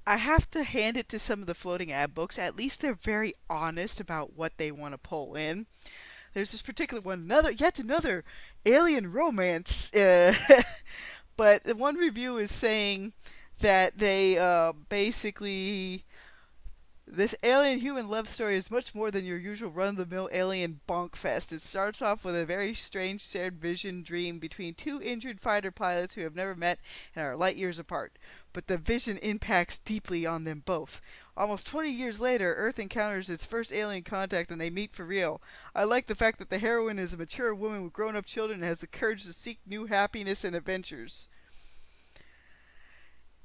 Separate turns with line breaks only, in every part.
I have to hand it to some of the floating ad books. At least they're very honest about what they want to pull in. There's this particular one, yet another alien romance. But one review is saying that they basically this alien human love story is much more than your usual run of the mill alien bonk fest. It starts off with a very strange shared vision dream between two injured fighter pilots who have never met and are light years apart. But the vision impacts deeply on them both. Almost 20 years later, Earth encounters its first alien contact and they meet for real. I like the fact that the heroine is a mature woman with grown up children and has the courage to seek new happiness and adventures.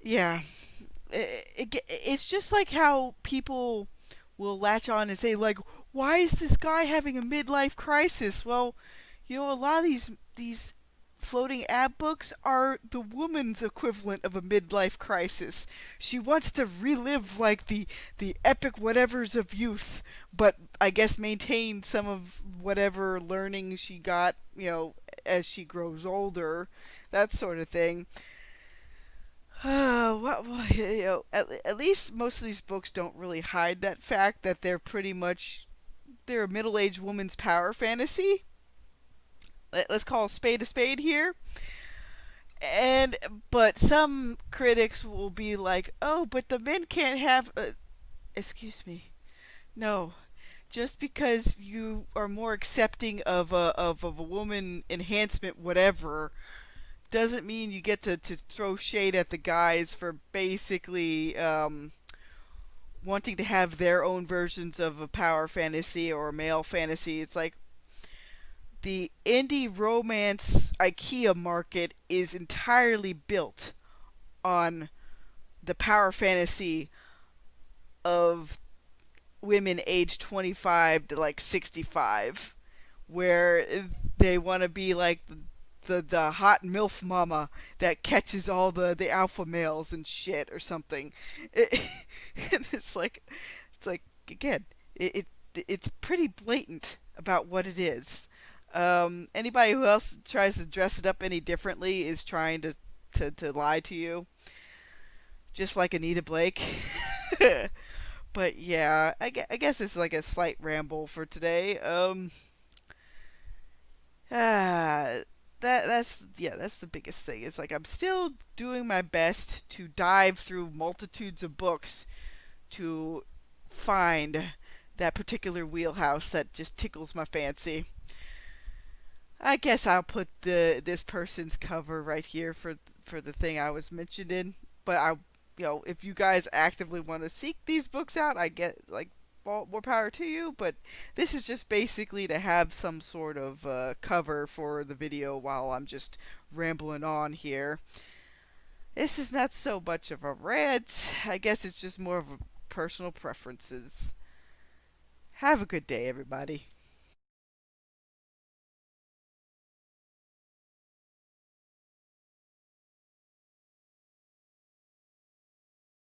Yeah, it's just like how people will latch on and say like, why is this guy having a midlife crisis? Well, a lot of these floating ab books are the woman's equivalent of a midlife crisis. She wants to relive like the epic whatevers of youth, but I guess maintain some of whatever learning she got, as she grows older, that sort of thing. At least most of these books don't really hide that fact that they're a middle-aged woman's power fantasy. Let's call a spade here. And but some critics will be like, "Oh, but the men can't have excuse me. No, just because you are more accepting of a woman enhancement whatever doesn't mean you get to throw shade at the guys for basically wanting to have their own versions of a power fantasy or a male fantasy. It's like the indie romance IKEA market is entirely built on the power fantasy of women aged 25 to like 65, where they want to be like the hot MILF mama that catches all the alpha males and shit or something. And it's like again, it's pretty blatant about what it is. Anybody who else tries to dress it up any differently is trying to lie to you, just like Anita Blake. But yeah, I guess it's like a slight ramble for today. Ah, that's the biggest thing. It's like I'm still doing my best to dive through multitudes of books to find that particular wheelhouse that just tickles my fancy. I guess I'll put the this person's cover right here for the thing I was mentioned in. But if you guys actively want to seek these books out, I get like more power to you. But this is just basically to have some sort of cover for the video while I'm just rambling on here. This is not so much of a rant. I guess it's just more of a personal preferences. Have a good day, everybody.